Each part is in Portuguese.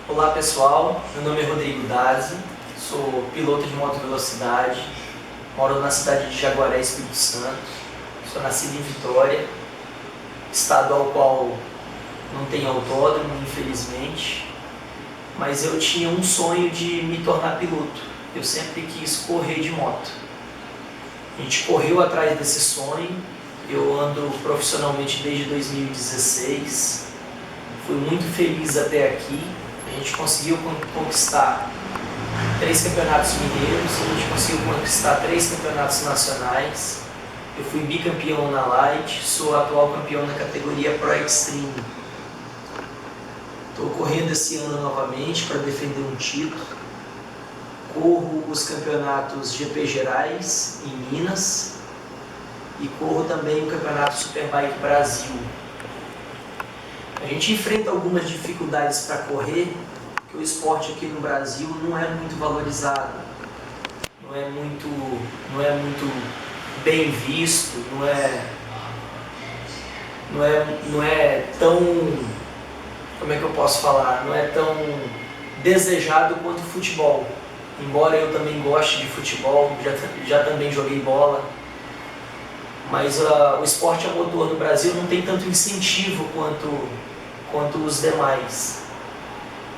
Olá pessoal, meu nome é Rodrigo Dazi, sou piloto de moto velocidade, moro na cidade de Jaguaré, Espírito Santo, sou nascido em Vitória, estado ao qual não tem autódromo, infelizmente, mas eu tinha um sonho de me tornar piloto, eu sempre quis correr de moto. A gente correu atrás desse sonho, eu ando profissionalmente desde 2016, fui muito feliz até aqui. A gente conseguiu conquistar 3 campeonatos mineiros, a gente conseguiu conquistar 3 campeonatos nacionais. Eu fui bicampeão na Light, sou atual campeão na categoria Pro Extreme. Estou correndo esse ano novamente para defender um título. Corro os campeonatos GP Gerais em Minas e corro também o campeonato Superbike Brasil. A gente enfrenta algumas dificuldades para correr, porque o esporte aqui no Brasil não é muito valorizado, não é muito bem visto, não é tão, como é que eu posso falar, não é tão desejado quanto o futebol. Embora eu também goste de futebol, já também joguei bola, mas o esporte a motor no Brasil não tem tanto incentivo quanto os demais.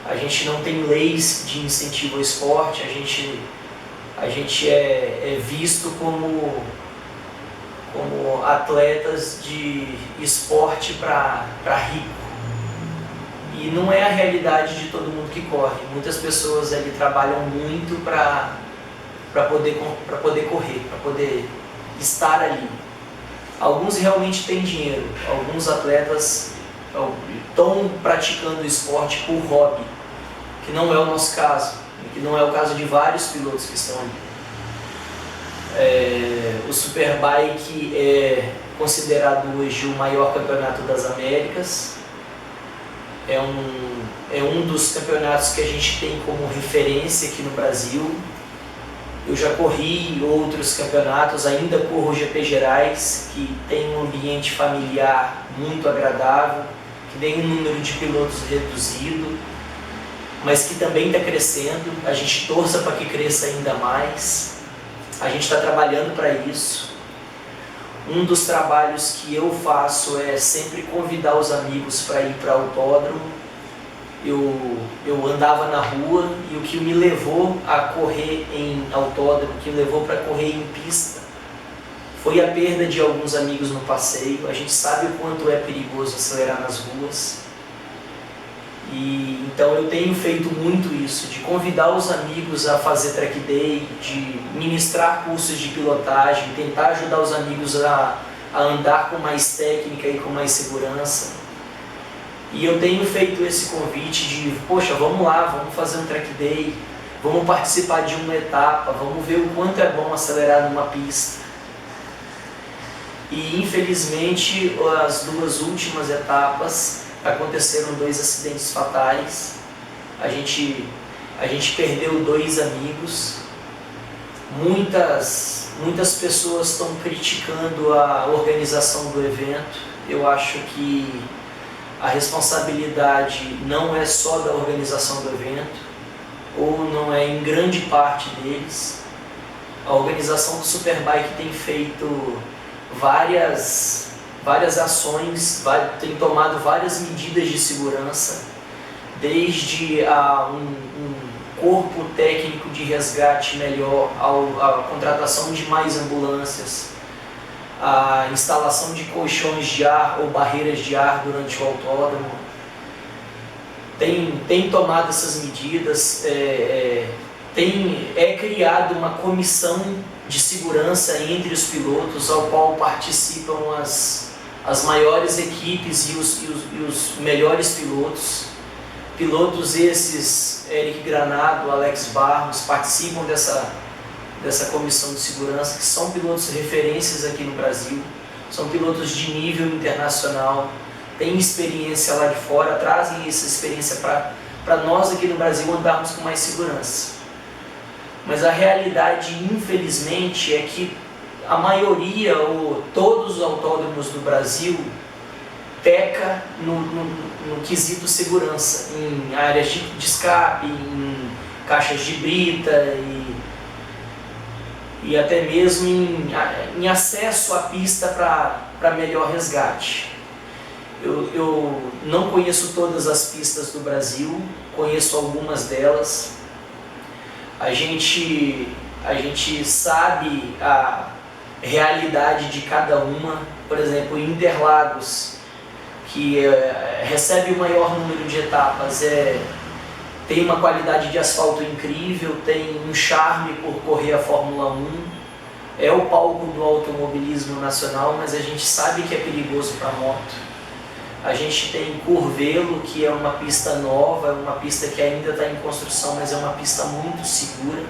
A gente não tem leis de incentivo ao esporte, a gente é visto como atletas de esporte para rico. E não é a realidade de todo mundo que corre. Muitas pessoas ali trabalham muito para poder correr, para poder estar ali. Alguns realmente têm dinheiro, alguns atletas estão praticando o esporte por hobby, que não é o nosso caso, que não é o caso de vários pilotos que estão ali. O Superbike é considerado hoje o maior campeonato das Américas, é um dos campeonatos que a gente tem como referência aqui no Brasil. Eu já corri outros campeonatos, ainda corro GP Gerais, que tem um ambiente familiar muito agradável, que tem um número de pilotos reduzido, mas que também está crescendo. A gente torça para que cresça ainda mais. A gente está trabalhando para isso. Um dos trabalhos que eu faço é sempre convidar os amigos para ir para autódromo. Eu andava na rua e o que me levou a correr em autódromo, o que me levou para correr em pista, foi a perda de alguns amigos no passeio. A gente sabe o quanto é perigoso acelerar nas ruas. E então eu tenho feito muito isso, de convidar os amigos a fazer track day, de ministrar cursos de pilotagem, tentar ajudar os amigos a andar com mais técnica e com mais segurança. E eu tenho feito esse convite de, poxa, vamos lá, vamos fazer um track day, vamos participar de uma etapa, vamos ver o quanto é bom acelerar numa pista. E infelizmente as 2 últimas etapas aconteceram 2 acidentes fatais. A gente perdeu 2 amigos. Muitas pessoas estão criticando a organização do evento. Eu acho que a responsabilidade não é só da organização do evento, ou não é em grande parte deles. A organização do Superbike tem feito várias ações, tem tomado várias medidas de segurança, desde um corpo técnico de resgate melhor, a contratação de mais ambulâncias, a instalação de colchões de ar ou barreiras de ar durante o autódromo. Tem tomado essas medidas, é criada uma comissão de segurança entre os pilotos, ao qual participam as maiores equipes e os melhores pilotos. Pilotos esses, Eric Granado, Alex Barros, participam dessa comissão de segurança, que são pilotos referências aqui no Brasil, são pilotos de nível internacional, têm experiência lá de fora, trazem essa experiência para nós aqui no Brasil andarmos com mais segurança. Mas a realidade, infelizmente, é que a maioria ou todos os autódromos do Brasil peca no quesito segurança, em áreas de escape, em caixas de brita e até mesmo em acesso à pista para melhor resgate. Eu não conheço todas as pistas do Brasil, conheço algumas delas. A gente sabe a realidade de cada uma. Por exemplo, Interlagos, que recebe o maior número de etapas, tem uma qualidade de asfalto incrível, tem um charme por correr a Fórmula 1, é o palco do automobilismo nacional, mas a gente sabe que é perigoso para moto. A gente tem Curvelo, que é uma pista nova, uma pista que ainda está em construção, mas é uma pista muito segura.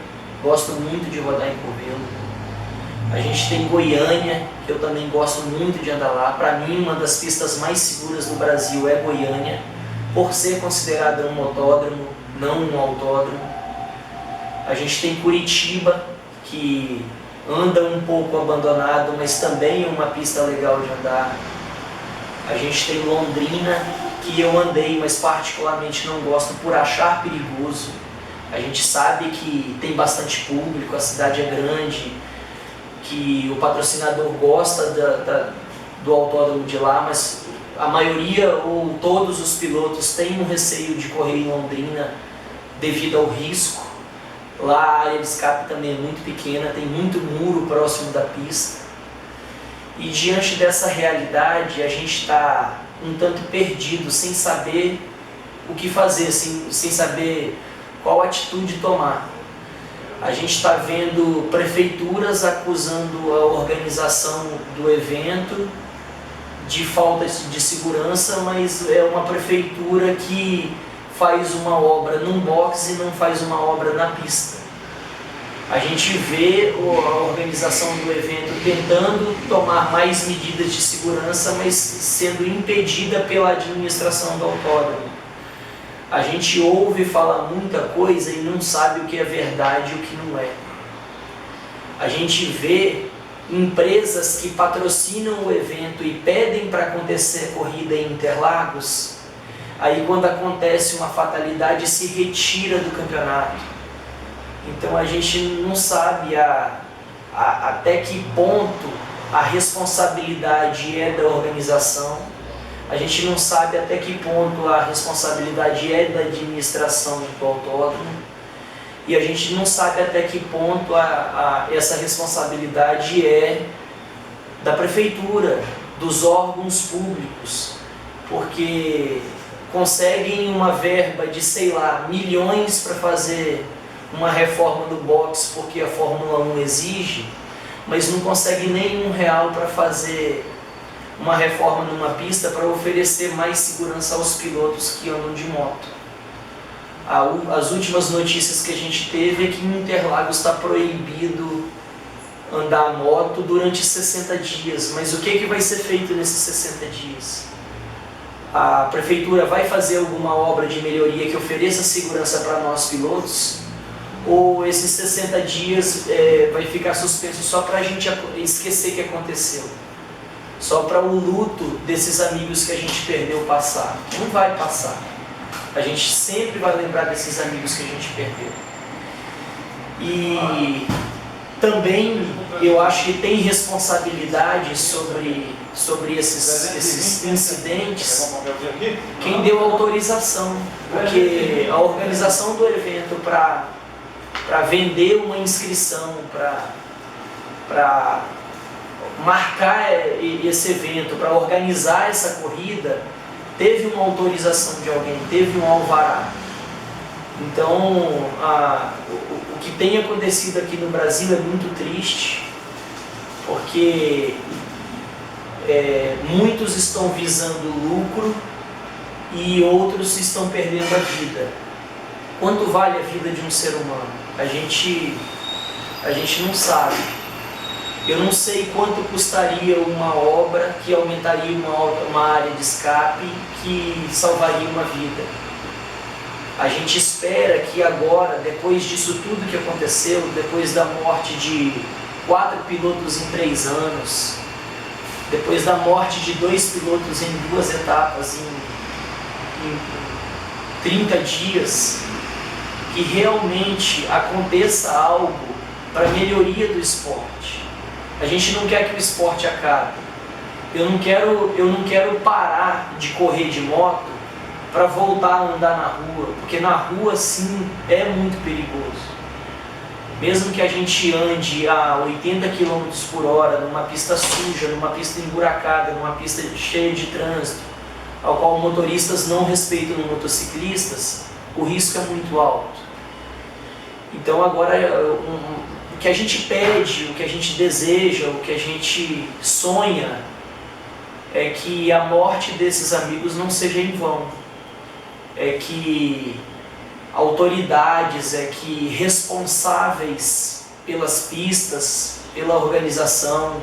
Gosto muito de rodar em Curvelo. A gente tem Goiânia, que eu também gosto muito de andar lá. Para mim, uma das pistas mais seguras do Brasil é Goiânia, por ser considerada um motódromo, não um autódromo. A gente tem Curitiba, que anda um pouco abandonado, mas também é uma pista legal de andar. A gente tem Londrina, que eu andei, mas particularmente não gosto por achar perigoso. A gente sabe que tem bastante público, a cidade é grande, que o patrocinador gosta do autódromo de lá, mas a maioria ou todos os pilotos têm um receio de correr em Londrina devido ao risco. Lá a área de escape também é muito pequena, tem muito muro próximo da pista. E diante dessa realidade, a gente está um tanto perdido, sem saber o que fazer, sem saber qual atitude tomar. A gente está vendo prefeituras acusando a organização do evento de falta de segurança, mas é uma prefeitura que faz uma obra num box e não faz uma obra na pista. A gente vê a organização do evento tentando tomar mais medidas de segurança, mas sendo impedida pela administração do autódromo. A gente ouve falar muita coisa e não sabe o que é verdade e o que não é. A gente vê empresas que patrocinam o evento e pedem para acontecer corrida em Interlagos, aí quando acontece uma fatalidade se retira do campeonato. Então a gente não sabe até que ponto a responsabilidade é da organização, a gente não sabe até que ponto a responsabilidade é da administração do autódromo, e a gente não sabe até que ponto essa responsabilidade é da prefeitura, dos órgãos públicos, porque conseguem uma verba de, sei lá, milhões para fazer uma reforma do box porque a Fórmula 1 exige, mas não consegue nem R$1 para fazer uma reforma numa pista para oferecer mais segurança aos pilotos que andam de moto. As últimas notícias que a gente teve é que em Interlagos está proibido andar a moto durante 60 dias, mas o que vai ser feito nesses 60 dias? A prefeitura vai fazer alguma obra de melhoria que ofereça segurança para nós pilotos? Ou esses 60 dias vai ficar suspenso só para a gente esquecer que aconteceu? Só para o luto desses amigos que a gente perdeu passar? Não vai passar. A gente sempre vai lembrar desses amigos que a gente perdeu. E também eu acho que tem responsabilidade sobre esses incidentes quem deu autorização, porque a organização do evento para vender uma inscrição, para marcar esse evento, para organizar essa corrida, teve uma autorização de alguém, teve um alvará. Então, o que tem acontecido aqui no Brasil é muito triste, porque muitos estão visando lucro e outros estão perdendo a vida. Quanto vale a vida de um ser humano? A gente não sabe. Eu não sei quanto custaria uma obra que aumentaria uma área de escape que salvaria uma vida. A gente espera que agora, depois disso tudo que aconteceu, depois da morte de 4 pilotos em 3 anos, depois da morte de 2 pilotos em 2 etapas em 30 dias, que realmente aconteça algo para a melhoria do esporte. A gente não quer que o esporte acabe. Eu não quero parar de correr de moto para voltar a andar na rua, porque na rua sim é muito perigoso. Mesmo que a gente ande a 80 km por hora numa pista suja, numa pista emburacada, numa pista cheia de trânsito, ao qual motoristas não respeitam motociclistas, o risco é muito alto. Então agora o que a gente pede, o que a gente deseja, o que a gente sonha é que a morte desses amigos não seja em vão. É que autoridades, que responsáveis pelas pistas, pela organização,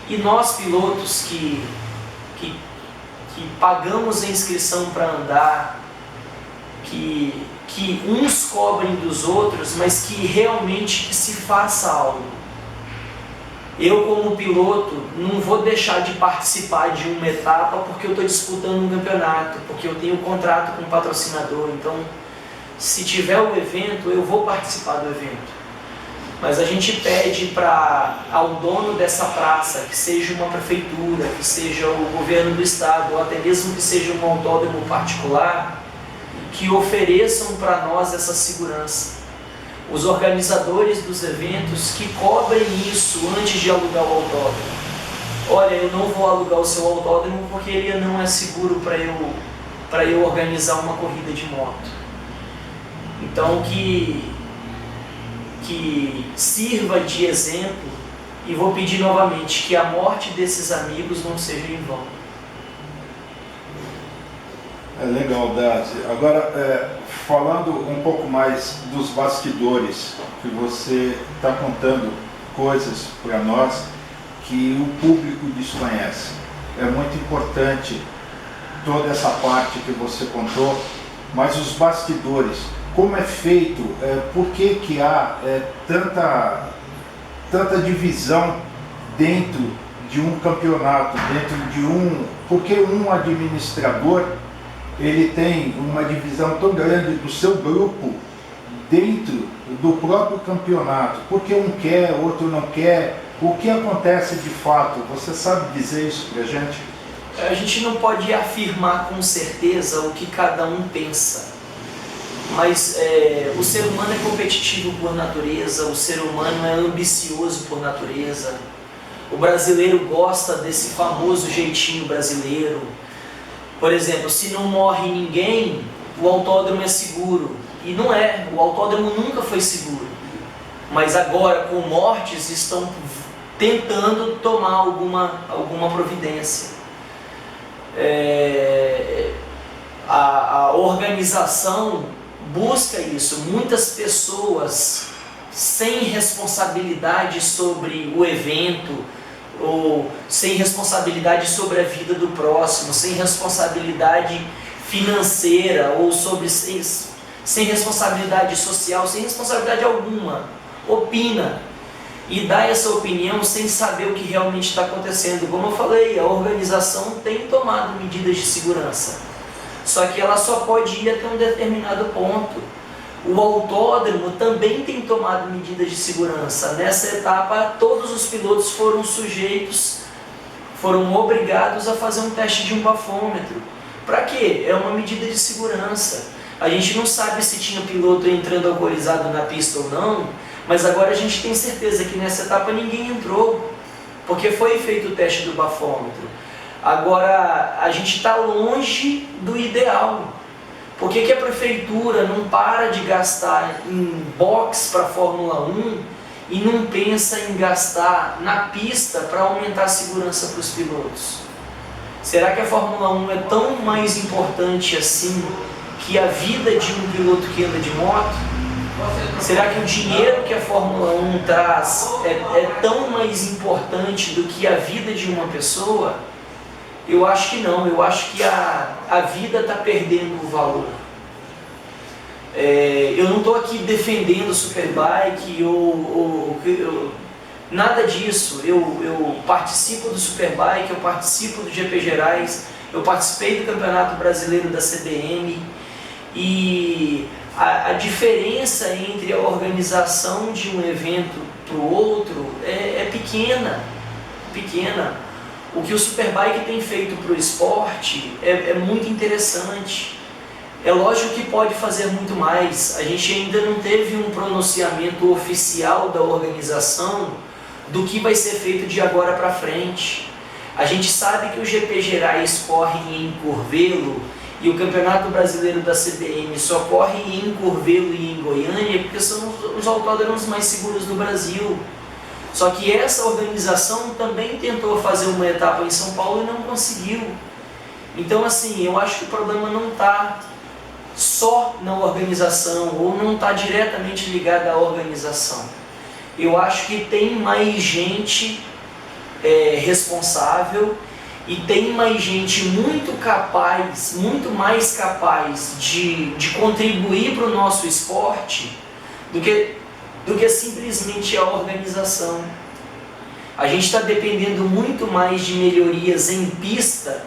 e nós pilotos que pagamos a inscrição para andar, que uns cobrem dos outros, mas que realmente se faça algo. Eu, como piloto, não vou deixar de participar de uma etapa porque eu estou disputando um campeonato, porque eu tenho um contrato com um patrocinador. Então, se tiver o evento, eu vou participar do evento. Mas a gente pede ao dono dessa praça, que seja uma prefeitura, que seja o governo do estado, ou até mesmo que seja um autódromo particular, que ofereçam para nós essa segurança. Os organizadores dos eventos que cobrem isso antes de alugar o autódromo. Olha, eu não vou alugar o seu autódromo porque ele não é seguro para eu organizar uma corrida de moto. Então que sirva de exemplo, e vou pedir novamente que a morte desses amigos não seja em vão. É legal, Dazi. Agora, falando um pouco mais dos bastidores, que você está contando coisas para nós que o público desconhece. É muito importante toda essa parte que você contou, mas os bastidores, como é feito, por que há tanta divisão dentro de um campeonato, porque um administrador ele tem uma divisão tão grande do seu grupo dentro do próprio campeonato, porque um quer, outro não quer. O que acontece de fato? Você sabe dizer isso pra gente? A gente não pode afirmar com certeza o que cada um pensa, mas o ser humano é competitivo por natureza, o ser humano é ambicioso por natureza. O brasileiro gosta desse famoso jeitinho brasileiro. Por exemplo, se não morre ninguém, o autódromo é seguro. E não é, o autódromo nunca foi seguro. Mas agora, com mortes, estão tentando tomar alguma providência. A organização busca isso. Muitas pessoas sem responsabilidade sobre o evento, ou sem responsabilidade sobre a vida do próximo, sem responsabilidade financeira, ou sem responsabilidade social, sem responsabilidade alguma, opina e dá essa opinião sem saber o que realmente está acontecendo. Como eu falei, a organização tem tomado medidas de segurança, só que ela só pode ir até um determinado ponto. O autódromo também tem tomado medidas de segurança. Nessa etapa, todos os pilotos foram obrigados a fazer um teste de um bafômetro. Para quê? É uma medida de segurança. A gente não sabe se tinha piloto entrando alcoolizado na pista ou não, mas agora a gente tem certeza que nessa etapa ninguém entrou, porque foi feito o teste do bafômetro. Agora, a gente está longe do ideal. Por que a prefeitura não para de gastar em box para a Fórmula 1 e não pensa em gastar na pista para aumentar a segurança para os pilotos? Será que a Fórmula 1 é tão mais importante assim que a vida de um piloto que anda de moto? Será que o dinheiro que a Fórmula 1 traz é tão mais importante do que a vida de uma pessoa? Eu acho que não, eu acho que a vida está perdendo o valor. Eu não estou aqui defendendo o Superbike ou Nada disso. Eu participo do Superbike, eu participo do GP Gerais, eu participei do Campeonato Brasileiro da CBM, e a diferença entre a organização de um evento para o outro é pequena. O que o Superbike tem feito para o esporte é muito interessante. É lógico que pode fazer muito mais. A gente ainda não teve um pronunciamento oficial da organização do que vai ser feito de agora para frente. A gente sabe que o GP Gerais corre em Curvelo e o Campeonato Brasileiro da CBM só corre em Curvelo e em Goiânia porque são os autódromos mais seguros do Brasil. Só que essa organização também tentou fazer uma etapa em São Paulo e não conseguiu. Então, assim, eu acho que o problema não está só na organização ou não está diretamente ligado à organização. Eu acho que tem mais gente responsável e tem mais gente muito capaz, muito mais capaz de contribuir para o nosso esporte do que simplesmente a organização. A gente está dependendo muito mais de melhorias em pista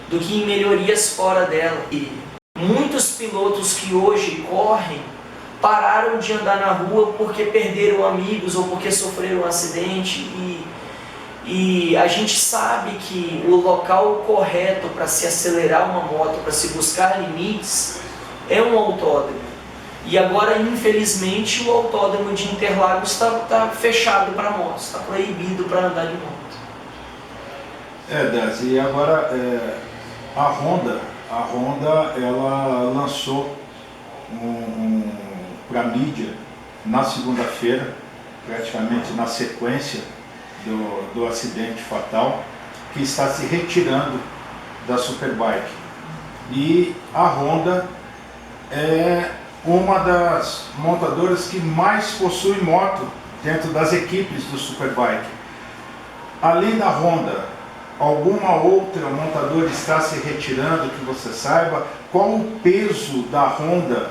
do que em melhorias fora dela. E muitos pilotos que hoje correm pararam de andar na rua porque perderam amigos ou porque sofreram um acidente, e a gente sabe que o local correto para se acelerar uma moto, para se buscar limites, é um autódromo. E agora, infelizmente, o autódromo de Interlagos está fechado para motos, está proibido para andar de moto. Dez, e agora a Honda ela lançou para a mídia na segunda-feira, praticamente na sequência do acidente fatal, que está se retirando da Superbike. E a Honda é uma das montadoras que mais possui moto dentro das equipes do Superbike. Além da Honda, alguma outra montadora está se retirando, que você saiba? Qual o peso da Honda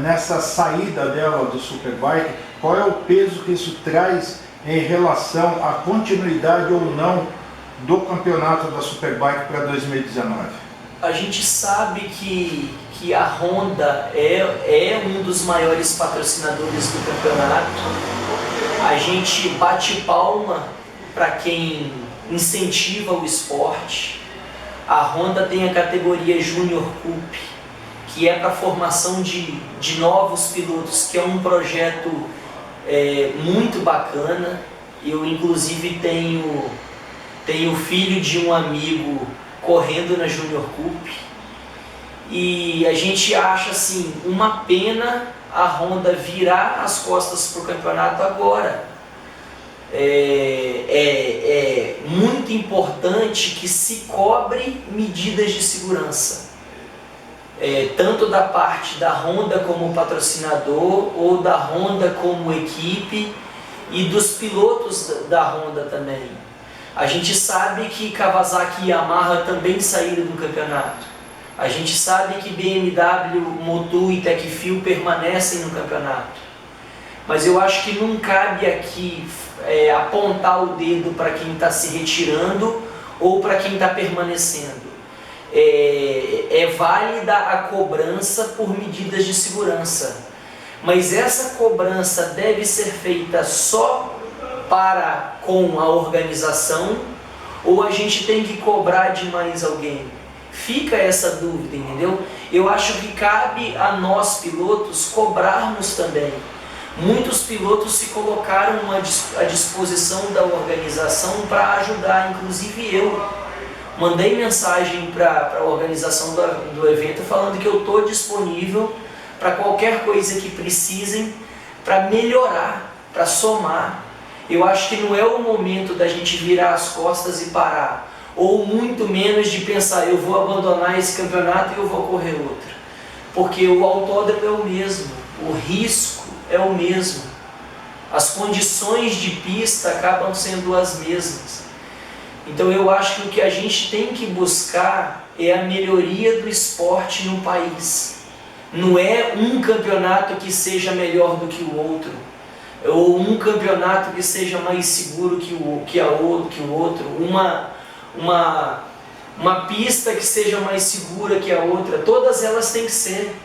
nessa saída dela do Superbike? Qual é o peso que isso traz em relação à continuidade ou não do campeonato da Superbike para 2019? A gente sabe que a Honda é um dos maiores patrocinadores do campeonato. A gente bate palma para quem incentiva o esporte. A Honda tem a categoria Junior Cup, que é para a formação de novos pilotos, que é um projeto muito bacana. Eu, inclusive, tenho filho de um amigo correndo na Junior Cup, e a gente acha assim uma pena a Honda virar as costas para o campeonato agora. É muito importante que se cobre medidas de segurança, tanto da parte da Honda como patrocinador, ou da Honda como equipe, e dos pilotos da Honda também. A gente sabe que Kawasaki e Yamaha também saíram do campeonato. A gente sabe que BMW, Motul e Tecfil permanecem no campeonato. Mas eu acho que não cabe aqui apontar o dedo para quem está se retirando ou para quem está permanecendo. É válida a cobrança por medidas de segurança, mas essa cobrança deve ser feita só com a organização, ou a gente tem que cobrar de mais alguém? Fica essa dúvida, entendeu? Eu acho que cabe a nós pilotos cobrarmos também. Muitos pilotos se colocaram à disposição da organização para ajudar, inclusive eu. Mandei mensagem para a organização do evento falando que eu estou disponível para qualquer coisa que precisem, para melhorar, para somar. Eu acho que não é o momento da gente virar as costas e parar, ou muito menos de pensar, eu vou abandonar esse campeonato e eu vou correr outro. Porque o autódromo é o mesmo, o risco é o mesmo, as condições de pista acabam sendo as mesmas. Então eu acho que o que a gente tem que buscar é a melhoria do esporte no país. Não é um campeonato que seja melhor do que o outro, ou um campeonato que seja mais seguro que o outro, uma pista que seja mais segura que a outra. Todas elas têm que ser.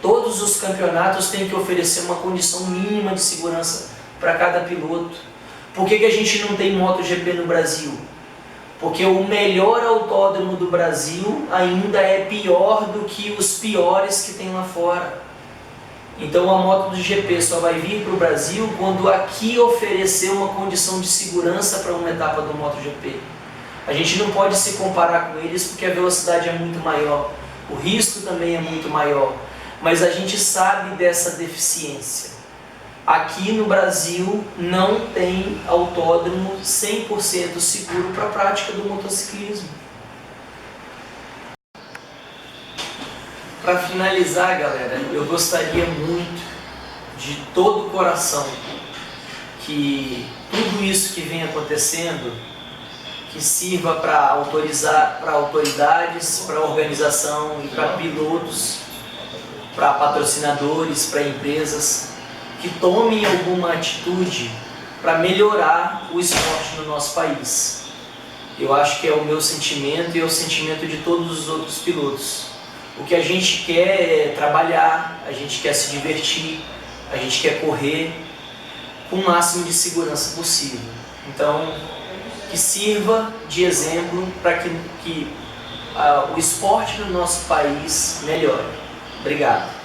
Todos os campeonatos têm que oferecer uma condição mínima de segurança para cada piloto. Por que a gente não tem MotoGP no Brasil? Porque o melhor autódromo do Brasil ainda é pior do que os piores que tem lá fora. Então a MotoGP só vai vir para o Brasil quando aqui oferecer uma condição de segurança para uma etapa do MotoGP. A gente não pode se comparar com eles porque a velocidade é muito maior, o risco também é muito maior, mas a gente sabe dessa deficiência. Aqui no Brasil não tem autódromo 100% seguro para a prática do motociclismo. Para finalizar, galera, eu gostaria muito, de todo o coração, que tudo isso que vem acontecendo, que sirva para autoridades, para organização e para pilotos, para patrocinadores, para empresas, que tomem alguma atitude para melhorar o esporte no nosso país. Eu acho que é o meu sentimento e é o sentimento de todos os outros pilotos. O que a gente quer é trabalhar, a gente quer se divertir, a gente quer correr com o máximo de segurança possível. Então, que sirva de exemplo para que o esporte no nosso país melhore. Obrigado.